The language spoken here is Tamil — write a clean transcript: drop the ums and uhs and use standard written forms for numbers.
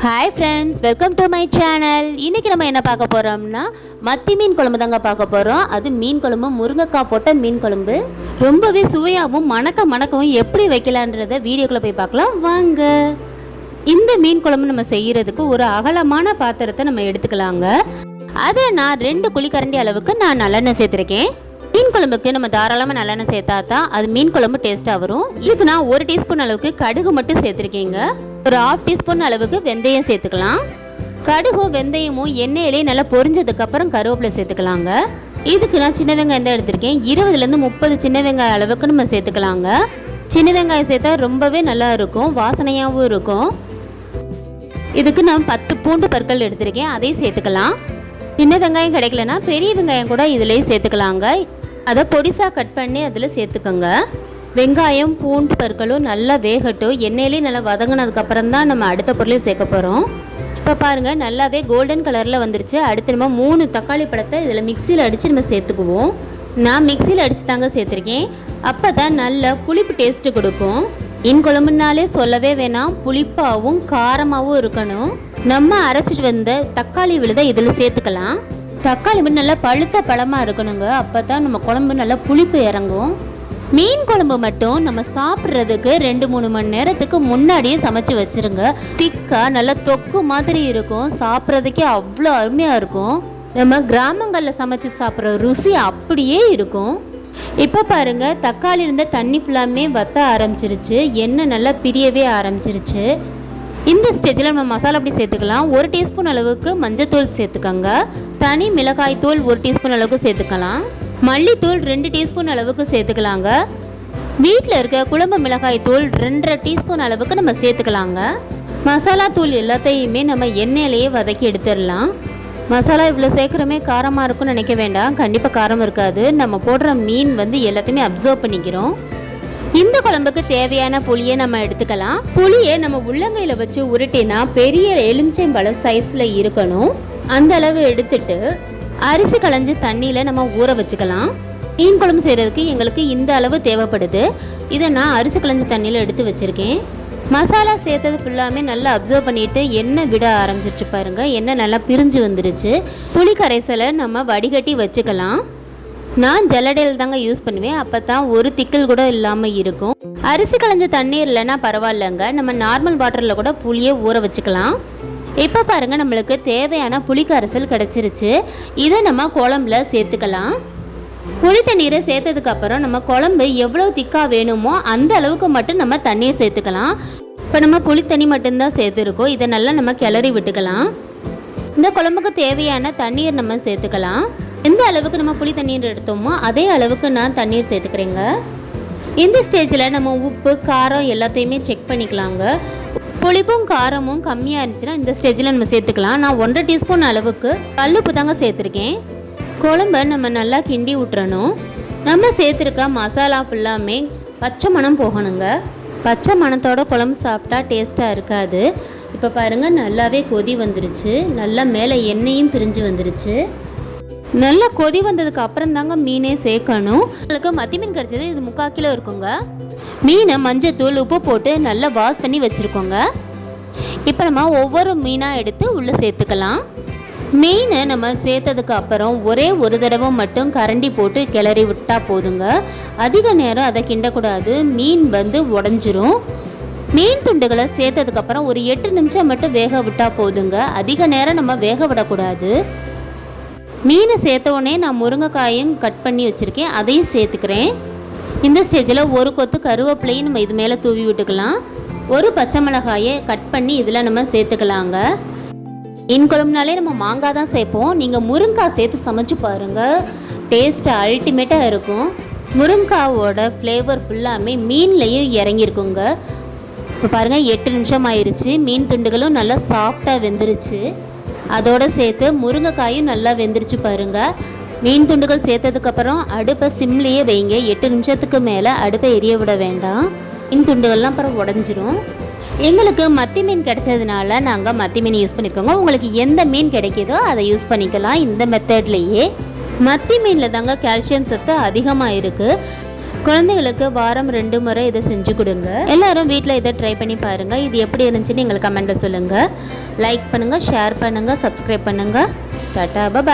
Hi friends, welcome to my channel. இன்றைக்கி நம்ம என்ன பார்க்க போகிறோம்னா மத்தி மீன் குழம்பு தாங்க பார்க்க போகிறோம். அது மீன் குழம்பு, முருங்கைக்காய் போட்ட மீன் குழம்பு. ரொம்பவே சுவையாகவும் மணக்கவும் எப்படி வைக்கலான்றத வீடியோக்குள்ளே போய் பார்க்கலாம் வாங்க. இந்த மீன் குழம்பு நம்ம செய்கிறதுக்கு ஒரு அகலமான பாத்திரத்தை நம்ம எடுத்துக்கலாங்க. அதை நான் 2 குழிக்கரண்டி அளவுக்கு நான் நல்லெண்ணெய் சேர்த்துருக்கேன். மீன் குழம்புக்கு நம்ம தாராளமாக நல்லெண்ணெய் சேர்த்தா தான் அது மீன் குழம்பு டேஸ்ட்டாக வரும். இதுக்கு நான் 1 டீஸ்பூன் அளவுக்கு கடுகு மட்டும் சேர்த்துருக்கேங்க. ஒரு 1/2 டீஸ்பூன் அளவுக்கு வெந்தயம் சேர்த்துக்கலாம். கடுகும் வெந்தயமும் எண்ணெயிலே நல்லா பொரிஞ்சதுக்கப்புறம் கருவேப்பிலை சேர்த்துக்கலாங்க. இதுக்கு நான் சின்ன வெங்காயம் தான் எடுத்திருக்கேன். 20லேருந்து 30 சின்ன வெங்காயம் அளவுக்கு நம்ம சேர்த்துக்கலாங்க. சின்ன வெங்காயம் சேர்த்தா ரொம்பவே நல்லா இருக்கும், வாசனையாகவும் இருக்கும். இதுக்கு நான் 10 பூண்டு பற்கள் எடுத்திருக்கேன், அதையும் சேர்த்துக்கலாம். சின்ன வெங்காயம் கிடைக்கலனா பெரிய வெங்காயம் கூட இதிலே சேர்த்துக்கலாங்க. அதை பொடிசாக கட் பண்ணி அதில் சேர்த்துக்கோங்க. வெங்காயம் பூண்டு பற்களும் நல்லா வேகட்டும். எண்ணெயிலே நல்லா வதங்கினதுக்கப்புறம் தான் நம்ம அடுத்த பொருளையும் சேர்க்க போகிறோம். இப்போ பாருங்கள், நல்லாவே கோல்டன் கலரில் வந்துருச்சு. அடுத்து நம்ம 3 தக்காளி பழத்தை இதில் மிக்சியில் அடித்து நம்ம சேர்த்துக்குவோம். நான் மிக்சியில் அடித்து தாங்க சேர்த்துருக்கேன். அப்போ தான் நல்ல புளிப்பு டேஸ்ட்டு கொடுக்கும். மீன் குழம்புனாலே சொல்லவே வேணாம், புளிப்பாகவும் காரமாகவும் இருக்கணும். நம்ம அரைச்சிட்டு வந்த தக்காளி விழுதை இதில் சேர்த்துக்கலாம். தக்காளி வந்து நல்லா பழுத்த பழமாக இருக்கணுங்க. அப்போ தான் நம்ம குழம்பு நல்லா புளிப்பு இறங்கும். மீன் குழம்பு மட்டும் நம்ம சாப்பிட்றதுக்கு 2-3 மணி நேரத்துக்கு முன்னாடியே சமைச்சு வச்சுருங்க. திக்காக நல்லா தொக்கு மாதிரி இருக்கும், சாப்பிட்றதுக்கே அவ்வளோ அருமையாக இருக்கும். நம்ம கிராமங்களில் சமைச்சு சாப்பிட்ற ருசி அப்படியே இருக்கும். இப்போ பாருங்கள், தக்காளி இருந்த தண்ணி ஃபுல்லாமே வத்த ஆரம்பிச்சிருச்சு, எண்ணெய் நல்லா பிரியவே ஆரம்பிச்சிருச்சு. இந்த ஸ்டேஜில் நம்ம மசாலா அப்படி சேர்த்துக்கலாம். 1 டீஸ்பூன் அளவுக்கு மஞ்சத்தூள் சேர்த்துக்கோங்க. தனி மிளகாய் தூள் 1 டீஸ்பூன் அளவுக்கு சேர்த்துக்கலாம். மல்லித்தூள் 2 டீஸ்பூன் அளவுக்கு சேர்த்துக்கலாங்க. வீட்டில் இருக்க குழம்பு மிளகாய் தூள் 2.5 டீஸ்பூன் அளவுக்கு நம்ம சேர்த்துக்கலாங்க. மசாலா தூள் எல்லாத்தையுமே நம்ம எண்ணெயிலேயே வதக்கி எடுத்துடலாம். மசாலா இவ்வளோ சேர்க்குறமே காரமாக இருக்கும்னு நினைக்க வேண்டாம், கண்டிப்பாக காரம் இருக்காது. நம்ம போடுற மீன் வந்து எல்லாத்தையுமே அப்சர்வ் பண்ணிக்கிறோம். இந்த குழம்புக்கு தேவையான புளியை நம்ம எடுத்துக்கலாம். புளியை நம்ம உள்ளங்கையில் வச்சு உருட்டினா பெரிய எலுமிச்சம்பழ சைஸில் இருக்கணும். அந்த அளவு எடுத்துட்டு அரிசி களைஞ்சி தண்ணியில் நம்ம ஊற வச்சுக்கலாம். மீன் குழம்பு செய்கிறதுக்கு எங்களுக்கு இந்த அளவு தேவைப்படுது. இதை நான் அரிசி களைஞ்சி தண்ணியில் எடுத்து வச்சுருக்கேன். மசாலா சேர்த்தது ஃபுல்லாமே நல்லா அப்சர்வ் பண்ணிவிட்டு எண்ணெய் விட ஆரம்பிச்சிருச்சு பாருங்கள். எண்ணெய் நல்லா பிரிஞ்சு வந்துருச்சு. புளி கரைசலை நம்ம வடிகட்டி வச்சுக்கலாம். நான் ஜல்லடையில் தாங்க யூஸ் பண்ணுவேன், அப்போ தான் ஒரு திக்கல் கூட இல்லாமல் இருக்கும். அரிசி களைஞ்ச தண்ணீர் இல்லைன்னா பரவாயில்லைங்க, நம்ம நார்மல் வாட்டரில் கூட புளியை ஊற வச்சுக்கலாம். இப்போ பாருங்கள், நம்மளுக்கு தேவையான புளி கரைசல் கிடச்சிருச்சு. இதை நம்ம குழம்புல சேர்த்துக்கலாம். புளி தண்ணீரை சேர்த்ததுக்கப்புறம் நம்ம குழம்பு எவ்வளோ திக்காக வேணுமோ அந்த அளவுக்கு மட்டும் நம்ம தண்ணியை சேர்த்துக்கலாம். இப்போ நம்ம புளி தண்ணி மட்டும்தான் சேர்த்துருக்கோம். இதை நல்லா நம்ம கிளறி விட்டுக்கலாம். இந்த குழம்புக்கு தேவையான தண்ணீர் நம்ம சேர்த்துக்கலாம். எந்த அளவுக்கு நம்ம புளி தண்ணீர் எடுத்தோமோ அதே அளவுக்கு நான் தண்ணீர் சேர்த்துக்கிறேங்க. இந்த ஸ்டேஜில் நம்ம உப்பு காரம் எல்லாத்தையுமே செக் பண்ணிக்கலாங்க. புளிப்பும் காரமும் கம்மியாக இருந்துச்சுன்னா இந்த ஸ்டேஜில் நம்ம சேர்த்துக்கலாம். நான் 1.5 டீஸ்பூன் அளவுக்கு கல்லுப்பு தாங்க சேர்த்துருக்கேன். குழம்பை நம்ம நல்லா கிண்டி விட்டுறணும். நம்ம சேர்த்துருக்க மசாலா ஃபுல்லாமே பச்சை மணம் போகணுங்க. பச்சை மணத்தோட குழம்பு சாப்பிட்டா டேஸ்ட்டாக இருக்காது. இப்போ பாருங்கள், நல்லாவே கொதி வந்துருச்சு. நல்லா மேலே எண்ணெயும் பிரிஞ்சு வந்துருச்சு. நல்லா கொதி வந்ததுக்கு அப்புறம் தாங்க மீனே சேர்க்கணும். உங்களுக்கு மத்தி மீன் கிடச்சது, இது 3/4 கிலோ இருக்குங்க. மீனை மஞ்சத்தூள் உப்பு போட்டு நல்லா வாஷ் பண்ணி வச்சுருக்கோங்க. இப்போ நம்ம ஒவ்வொரு மீனாக எடுத்து உள்ளே சேர்த்துக்கலாம். மீனை நம்ம சேர்த்ததுக்கு அப்புறம் ஒரே ஒரு தடவை மட்டும் கரண்டி போட்டு கிளறி விட்டால் போதுங்க. அதிக நேரம் அதை கிண்டக்கூடாது, மீன் வந்து உடஞ்சிரும். மீன் துண்டுகளை சேர்த்ததுக்கப்புறம் ஒரு 8 நிமிஷம் மட்டும் வேக விட்டால் போதுங்க. அதிக நேரம் நம்ம வேக விடக்கூடாது. மீனை சேர்த்த உடனே நான் முருங்கைக்காயும் கட் பண்ணி வச்சுருக்கேன், அதையும் சேர்த்துக்கிறேன். இந்த ஸ்டேஜில் ஒரு கொத்து கருவேப்பிலையும் நம்ம இது மேலே தூவி விட்டுக்கலாம். ஒரு பச்சை மிளகாயை கட் பண்ணி இதில் நம்ம சேர்த்துக்கலாங்க. மீன் குழம்புனாலே நம்ம மாங்காய் தான் சேர்ப்போம். நீங்கள் முருங்காய் சேர்த்து சமைச்சு பாருங்கள், டேஸ்ட்டு அல்டிமேட்டாக இருக்கும். முருங்காவோட ஃப்ளேவர் ஃபுல்லாமே மீன்லேயும் இறங்கியிருக்குங்க. இப்போ பாருங்கள், 8 நிமிஷம் ஆயிடுச்சு. மீன் துண்டுகளும் நல்லா சாஃப்டாக வெந்துருச்சு. அதோடு சேர்த்து முருங்கைக்காயும் நல்லா வெந்துருச்சு பாருங்கள். மீன் துண்டுகள் சேர்த்ததுக்கப்புறம் அடுப்பை சிம்லேயே வைங்க. 8 நிமிஷத்துக்கு மேலே அடுப்பை எரிய விட வேண்டாம். மீன் துண்டுகள்லாம் அப்புறம் உடஞ்சிரும். எங்களுக்கு மத்தி மீன் கிடைச்சதுனால நாங்கள் மத்தி மீன் யூஸ் பண்ணியிருக்கோங்க. உங்களுக்கு எந்த மீன் கிடைக்கிதோ அதை யூஸ் பண்ணிக்கலாம். இந்த மெத்தட்லேயே மத்தி மீனில் தாங்க கால்சியம் சத்து அதிகமாக இருக்குது. குழந்தைகளுக்கு வாரம் 2 முறை இதை செஞ்சு கொடுங்க. எல்லாரும் வீட்டில் இதை ட்ரை பண்ணி பாருங்கள். இது எப்படி இருந்துச்சுன்னு எங்களுக்கு கமெண்ட்டில் சொல்லுங்கள். லைக் பண்ணுங்கள், ஷேர் பண்ணுங்கள், சப்ஸ்கிரைப் பண்ணுங்கள். டாடா, பாய்.